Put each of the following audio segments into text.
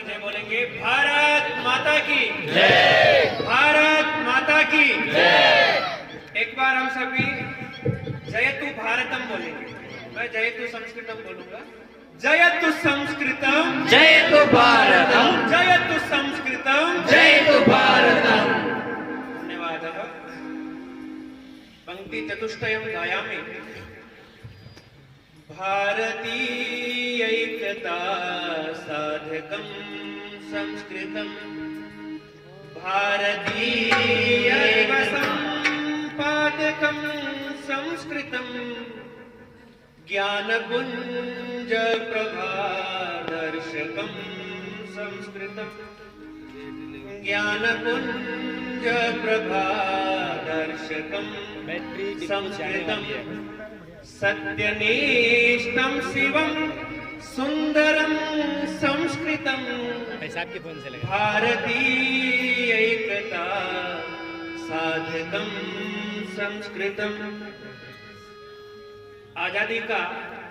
जय बोलेंगे। भारत माता की जय, भारत माता की जय। एक बार हम सभी जयतु भारतम बोलेंगे। मैं जयतु संस्कृतम बोलूंगा। जयतु संस्कृतम जयतु भारतम जयतु संस्कृतम जयतु भारतम। धन्यवादः। पंक्ति चतुष्टयं गायामि। भारतीयैकता साधकं संस्कृतं भारतीयैव सम्पादकं संस्कृतं ज्ञानपुञ्ज प्रभादर्शकं संस्कृतं ज्ञानपुञ्ज प्रभादर्शकं संस्कृतं सत्यनिष्ठं शिवं सुंदरं संस्कृतं भारतीय एकता साधकं संस्कृतम। आजादी का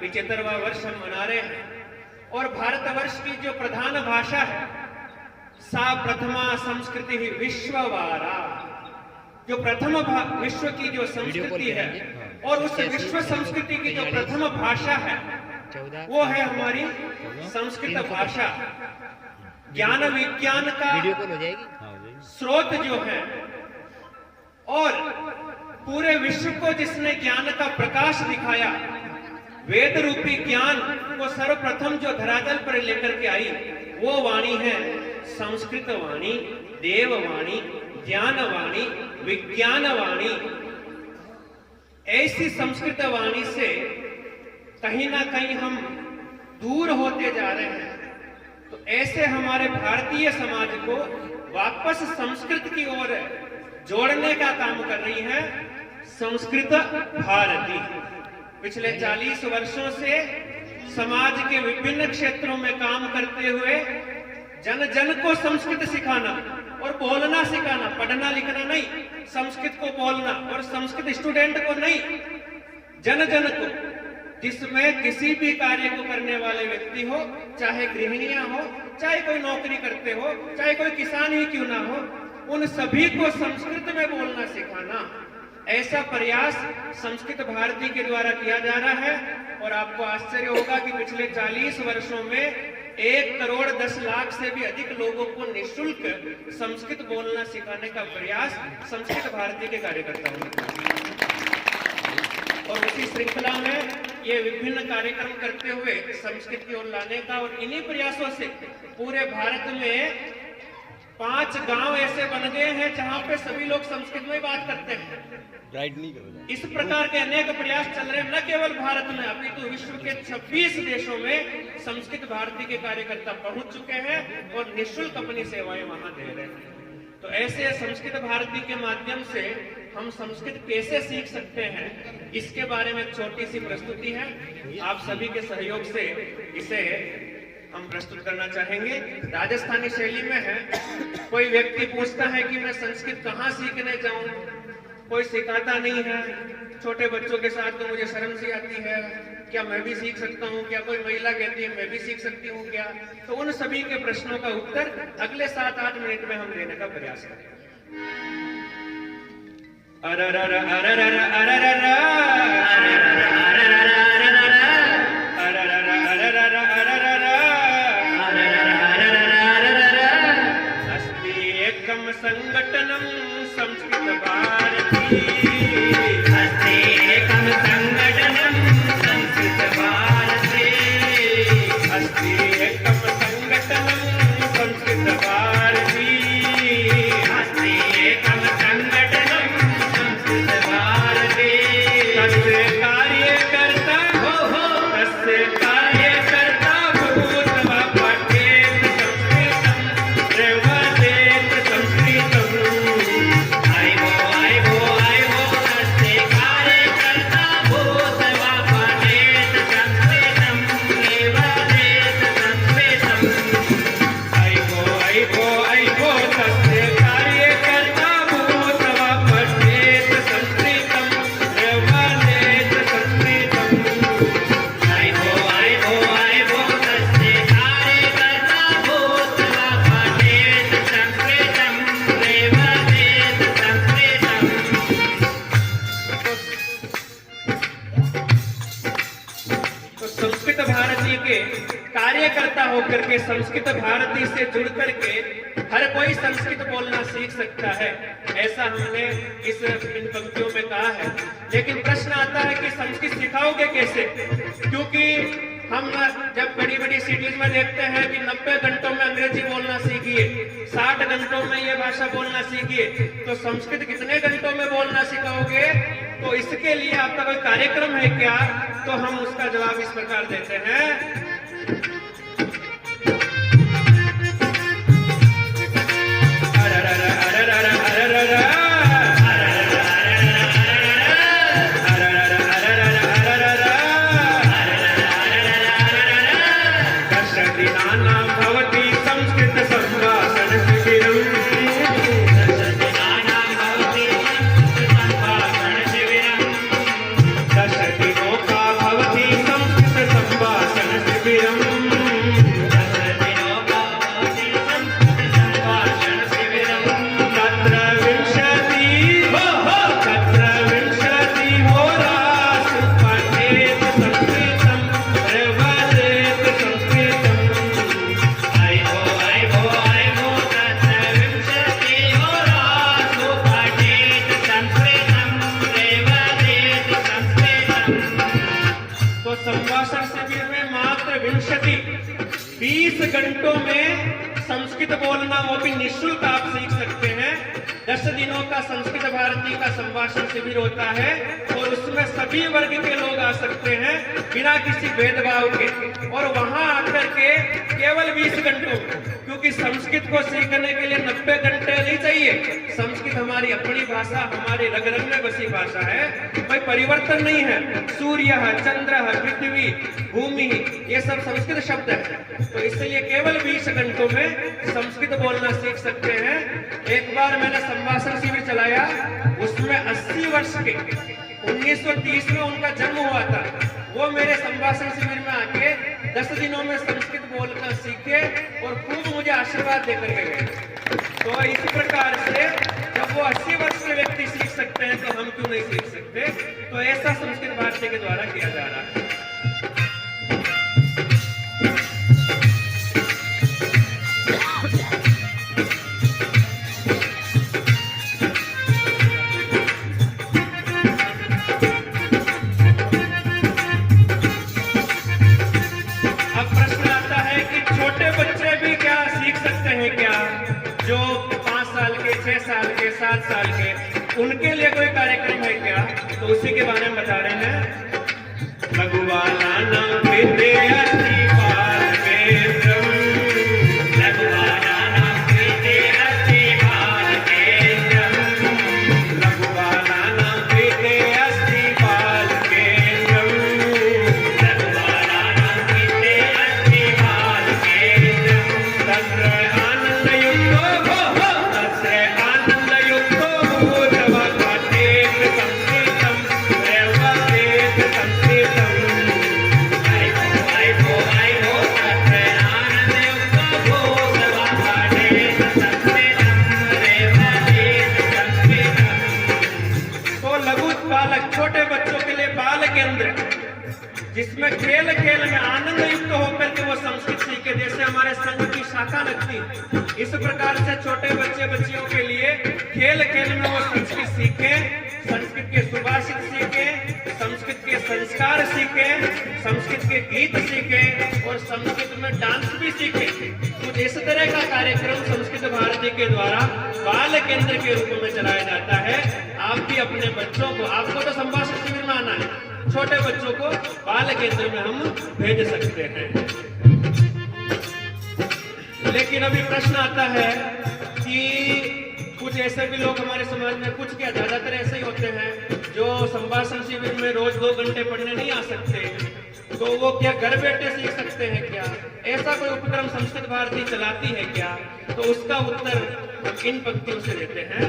75वां वर्ष हम मना रहे हैं और भारतवर्ष की जो प्रधान भाषा है सा प्रथमा संस्कृति ही विश्ववारा। जो प्रथम विश्व की जो संस्कृति है और उस विश्व संस्कृति की जो प्रथम भाषा है वो है हमारी संस्कृत भाषा। ज्ञान विज्ञान का स्रोत जो है और पूरे विश्व को जिसने ज्ञान का प्रकाश दिखाया, वेद रूपी ज्ञान को सर्वप्रथम जो धरातल पर लेकर के आई वो वाणी है संस्कृत वाणी, देववाणी, ज्ञानवाणी, विज्ञानवाणी। ऐसी संस्कृत वाणी से कहीं ना कहीं हम दूर होते जा रहे हैं। तो ऐसे हमारे भारतीय समाज को वापस संस्कृत की ओर जोड़ने का काम कर रही है संस्कृत भारती। पिछले 40 वर्षों से समाज के विभिन्न क्षेत्रों में काम करते हुए जन जन को संस्कृत सिखाना और बोलना सिखाना, पढ़ना लिखना नहीं, संस्कृत को बोलना और संस्कृत स्टूडेंट को नहीं, जन जन को, जिसमें किसी भी कार्य को करने वाले व्यक्ति हो, चाहे गृहिणियां हो, चाहे कोई नौकरी करते हो, चाहे कोई किसान ही क्यों ना हो, उन सभी को संस्कृत में बोलना सिखाना, ऐसा प्रयास संस्कृत भारती के द्वारा किया जा रहा है। और आपको आश्चर्य होगा कि पिछले 40 वर्षों में 1,10,00,000 से भी अधिक लोगों को निःशुल्क संस्कृत बोलना सिखाने का प्रयास संस्कृत भारती के कार्यकर्ताओं ने किया। और उसी श्रृंखला में ये विभिन्न कार्यक्रम करते हुए संस्कृत की ओर लाने का और इन्हीं प्रयासों से पूरे भारत में 5 गांव ऐसे बन गए हैं जहां पे सभी लोग संस्कृत में बात करते हैं। इस प्रकार के अनेक प्रयास चल रहे हैं न केवल भारत में, अपितु विश्व के 26 देशों में संस्कृत भारती के कार्यकर्ता पहुंच चुके हैं और निःशुल्क अपनी सेवाएं वहां दे रहे हैं। तो ऐसे संस्कृत भारती के माध्यम से हम संस्कृत कैसे सीख सकते हैं, इसके बारे में छोटी सी प्रस्तुति है। आप सभी के सहयोग से इसे हम प्रस्तुत करना चाहेंगे। राजस्थानी शैली में है। कोई व्यक्ति पूछता है कि मैं संस्कृत कहाँ सीखने जाऊं, कोई सिखाता नहीं है, छोटे बच्चों के साथ तो मुझे शर्म सी आती है, क्या मैं भी सीख सकता हूँ क्या? कोई महिला कहती है मैं भी सीख सकती हूँ क्या? तो उन सभी के प्रश्नों का उत्तर अगले 7-8 मिनट में हम देने का प्रयास करेंगे। संगठनम संस्कृत भारती, अस्ति एकं संगठनम संस्कृत भारती, अस्ति एकं संगठनम संस्कृत भारती, अस्ति एकं संगठनम संस्कृत भारती। तस्य कार्यकर्ता तस्य कार्यकर्ता भूत्वा पठेत् संस्कृतं प्रवदेत् संस्कृतम्। संस्कृत भारती से जुड़ करके हर कोई संस्कृत बोलना सीख सकता है, ऐसा हमने इन पंक्तियों में कहा है। लेकिन प्रश्न आता है कि संस्कृत सिखाओगे कैसे? क्योंकि हम जब बड़ी बड़ी सिटीज में देखते हैं कि 90 घंटों में अंग्रेजी बोलना सीखिए, 60 घंटों में ये भाषा बोलना सीखिए, तो संस्कृत कितने घंटों में बोलना सिखाओगे? तो इसके लिए आपका कोई कार्यक्रम है क्या? तो हम उसका जवाब इस प्रकार देते हैं। संभाषण शिविर में मात्र 20 घंटों में संस्कृत बोलना, वो भी निःशुल्क आप सीख सकते हैं। 10 दिनों का संस्कृत भारती का संभाषण शिविर होता है और उसमें सभी वर्ग के लोग आ सकते हैं बिना किसी भेदभाव के, और वहां आकर के केवल 20 घंटों, क्योंकि संस्कृत को सीखने के लिए 90 घंटे नहीं चाहिए। संस्कृत हमारी अपनी भाषा, हमारे रग रग में बसी भाषा है, कोई परिवर्तन नहीं है। सूर्य, चंद्र, पृथ्वी, भूमि, ये सब संस्कृत शब्द है। तो इसलिए केवल 20 घंटों में संस्कृत बोलना सीख सकते हैं। एक बार मैंने संभाषण शिविर चलाया, उसमें 80 वर्ष के 1930 में उनका जन्म हुआ था। वो मेरे संभाषण शिविर में आके 10 दिनों में संस्कृत बोलना सीखे और खूब मुझे आशीर्वाद देकर के गए। तो इस प्रकार से जब वो 80 वर्ष के व्यक्ति सीख सकते हैं तो हम क्यों नहीं सीख सकते? तो ऐसा संस्कृत भारती के द्वारा किया जा रहा है। जो 5 साल के, 6 साल के, 7 साल के, उनके लिए कोई कार्यक्रम है क्या? तो उसी के बारे में बता रहे हैं। लघुबाला नाम विद्यार्थी बाल केंद्रम, लघुबाला नाम विद्यार्थी बाल केंद्रम, लघुबाला नाम विद्यार्थी बाल केंद्रम, लघुबाला नाम विद्यार्थी बाल केंद्रम, तत्र छोटे बच्चों के लिए बाल केंद्र, जिसमें खेल खेल में आनंद युक्त होकर के वो संस्कृत सीखे। जैसे हमारे संघ की शाखा लगती, इस प्रकार से छोटे बच्चे बच्चियों के लिए खेल खेल में वो संस्कृत सीखे, संस्कृत के सुभाषित सीखे, संस्कृत के संस्कार सीखे, संस्कृत के गीत सीखे और संस्कृत में डांस भी सीखे। तो इस तरह का कार्यक्रम संस्कृत भारती के द्वारा बाल केंद्र के रूप में चलाया जाता है। आप भी अपने बच्चों को, आपको तो संभाषण शिविर में आना है, छोटे बच्चों को बाल केंद्र में हम भेज सकते हैं। लेकिन अभी प्रश्न आता है कि कुछ ऐसे भी लोग हमारे समाज में, कुछ क्या ज्यादातर ऐसे ही होते हैं जो संभाषण शिविर में रोज 2 घंटे पढ़ने नहीं आ सकते, तो वो क्या घर बैठे सीख सकते हैं क्या? ऐसा कोई उपक्रम संस्कृत भारती चलाती है क्या? तो उसका उत्तर हम इन पंक्तियों से देते हैं।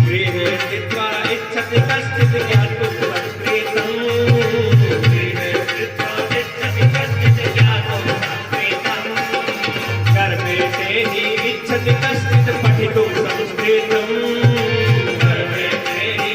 गृहे स्थित्वा इच्छति कश्चित् ज्ञातुं संस्कृतं, गृहे स्थित्वा इच्छति कश्चित् ज्ञातुं संस्कृतं, गर्भे हि इच्छति कश्चित् पठितुं संस्कृतं, गर्भे हि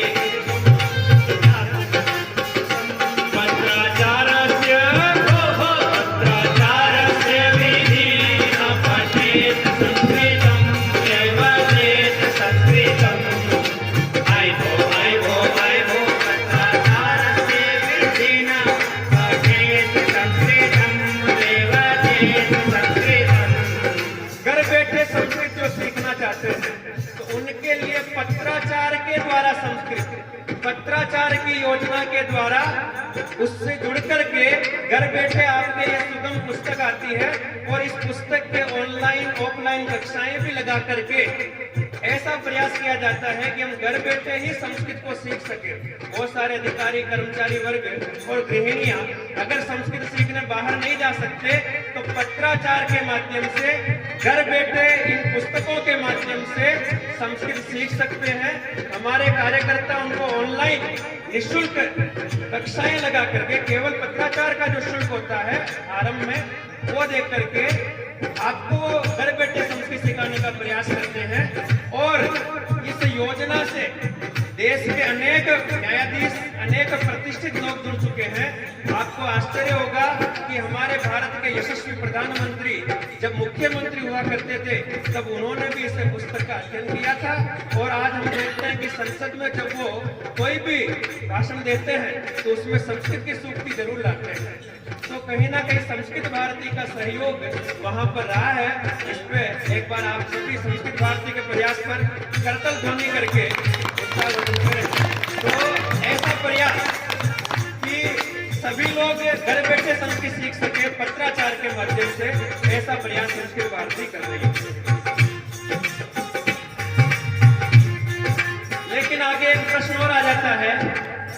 द्वारा संस्कृत पत्राचार की योजना के द्वारा उससे जुड़ करके घर बैठे आपके ये सुगम पुस्तक आती है और इस पुस्तक के ऑनलाइन ऑफलाइन कक्षाएं भी लगा करके ऐसा प्रयास किया जाता है कि हम घर बैठे ही संस्कृत को सीख सके। बहुत सारे अधिकारी कर्मचारी वर्ग और गृहिणियां अगर संस्कृत सीखने बाहर नहीं जा सकते तो पत्राचार के माध्यम से घर बैठे इन पुस्तकों के माध्यम से संस्कृत सीख सकते हैं। हमारे कार्यकर्ता उनको ऑनलाइन निःशुल्क कक्षाएं लगा करके केवल पत्राचार का जो शुल्क होता है आरंभ में वो देख करके आपको घर बैठे संस्कृत सिखाने का प्रयास करते हैं। और इस योजना से देश के अनेक न्यायाधीश अनेक प्रतिष्ठित लोग जुड़ चुके हैं। आपको आश्चर्य होगा कि हमारे भारत के यशस्वी प्रधानमंत्री जब मुख्यमंत्री हुआ करते थे तब उन्होंने भी इस पुस्तक का अध्ययन किया था। और आज हम देखते हैं कि संसद में जब वो कोई भी भाषण देते हैं तो उसमें संस्कृत की सूक्ति जरूर लाते हैं। तो कहीं ना कहीं संस्कृत भारती का सहयोग वहां पर रहा है। इस पे एक बार आप सभी संस्कृत भारती के प्रयास पर करतल ध्वनि करके उत्साह करें। तो ऐसा प्रयास कि सभी लोग घर बैठे संस्कृत सीख सके पत्राचार के माध्यम से, ऐसा प्रयास संस्कृत भारती कर रही है। लेकिन आगे एक प्रश्न और आ जाता है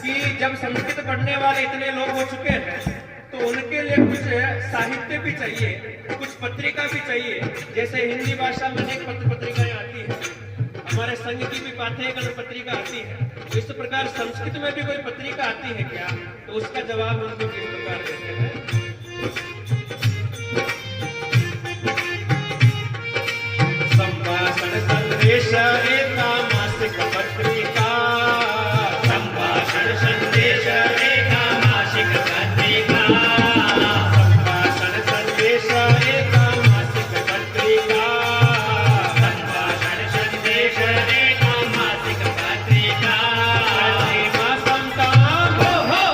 कि जब संस्कृत पढ़ने वाले इतने लोग हो चुके हैं तो उनके लिए कुछ साहित्य भी चाहिए, कुछ पत्रिका भी चाहिए। जैसे हिंदी भाषा में अनेक पत्रिकाएं आती हैं, हमारे संघ की भी पाठ्यक्रम पत्रिका आती है। तो इस प्रकार संस्कृत में भी कोई पत्रिका आती है क्या? तो उसका जवाब हम लोग इस प्रकार देते हैं। संभाषण संदेश एका मासिक पत्रिका, संभाषण संदेश एका मासिक पत्रिका, संभाषण संदेश एका मासिक पत्रिका, संभाषण संदेश एका मासिक पत्रिका, प्रतिमासं तां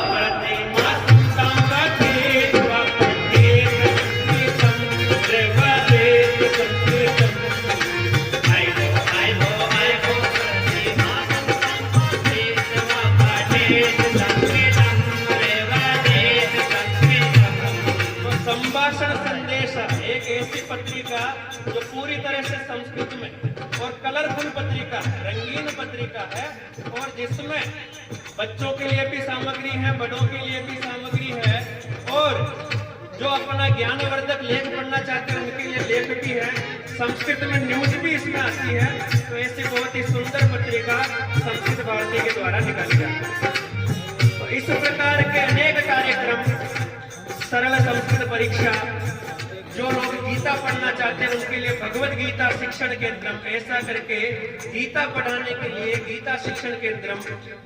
प्रतिमासं तां कथयित्वा पठेत् संस्कृतं प्रवदेत् संस्कृतम्। आइबो प्रतिमासं संपठेत्वा पठेत् संस्कृतं प्रवदेत् संस्कृतम्। तो संभाषण संदेश एक ऐसी पत्रिका जो पूरी तरह से संस्कृत में और कलरफुल पत्रिका, रंगीन पत्रिका है और जिसमें बच्चों के लिए भी सामग्री है, बड़ों के लिए भी सामग्री है और जो अपना ज्ञानवर्धक लेख पढ़ना चाहते हैं उनके लिए लेख भी है। संस्कृत में न्यूज भी इसमें आती है। तो ऐसी बहुत ही सुंदर पत्रिका संस्कृत भारती के द्वारा निकाली जाती है। तो इस प्रकार के अनेक कार्यक्रम, सरल संस्कृत परीक्षा, जो लोग गीता पढ़ना चाहते हैं उनके लिए भगवत गीता शिक्षण केंद्रम, ऐसा करके गीता पढ़ाने के लिए गीता शिक्षण केंद्रम।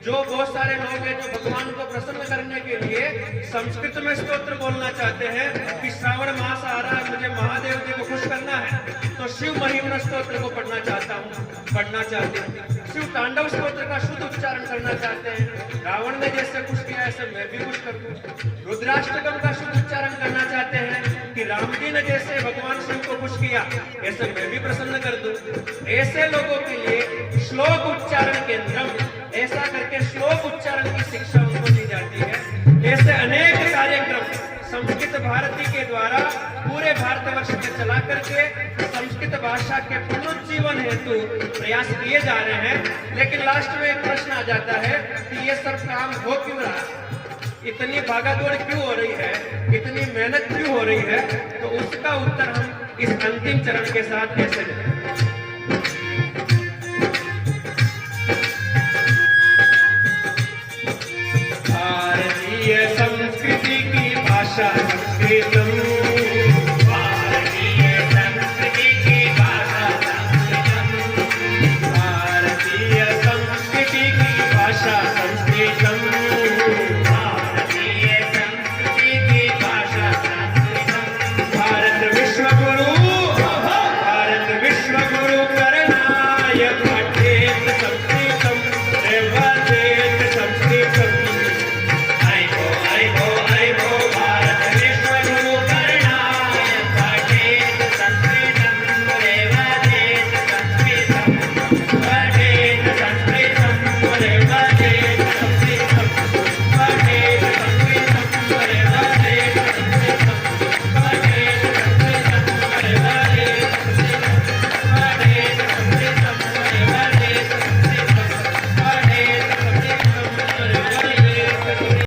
जो बहुत सारे लोग हैं जो भगवान को प्रसन्न करने के लिए संस्कृत में स्तोत्र बोलना चाहते हैं कि श्रावण मास आ रहा है, मुझे महादेव जी को खुश करना है तो शिव महिमन स्तोत्र को पढ़ना चाहता हूँ, पढ़ना चाहते हैं। शिव तांडव स्तोत्र का शुद्ध उच्चारण करना चाहते हैं। रावण ने जैसे खुश किया ऐसे मैं भी खुश कर दूं। रुद्राष्टकम का शुद्ध उच्चारण करना चाहते हैं कि राम जी ने जैसे भगवान शिव को खुश किया ऐसे मैं भी प्रसन्न कर दूं। ऐसे लोगों के लिए श्लोक उच्चारण केंद्रम, ऐसा करके श्लोक उच्चारण की शिक्षा उनको दी जाती है। ऐसे अनेक कार्यक्रम संस्कृत भारती के द्वारा पूरे भारतवर्ष में चला करके संस्कृत भाषा के पुनरुज्जीवन हेतु प्रयास किए जा रहे हैं। लेकिन लास्ट में एक प्रश्न आ जाता है कि ये सब काम हो क्यों रहा है, इतनी भागादौड़ क्यों हो रही है, इतनी मेहनत क्यों हो रही है? तो उसका उत्तर हम इस अंतिम चरण के साथ कैसे दें? भारतीय संस्कृति की भाषा संस्कृत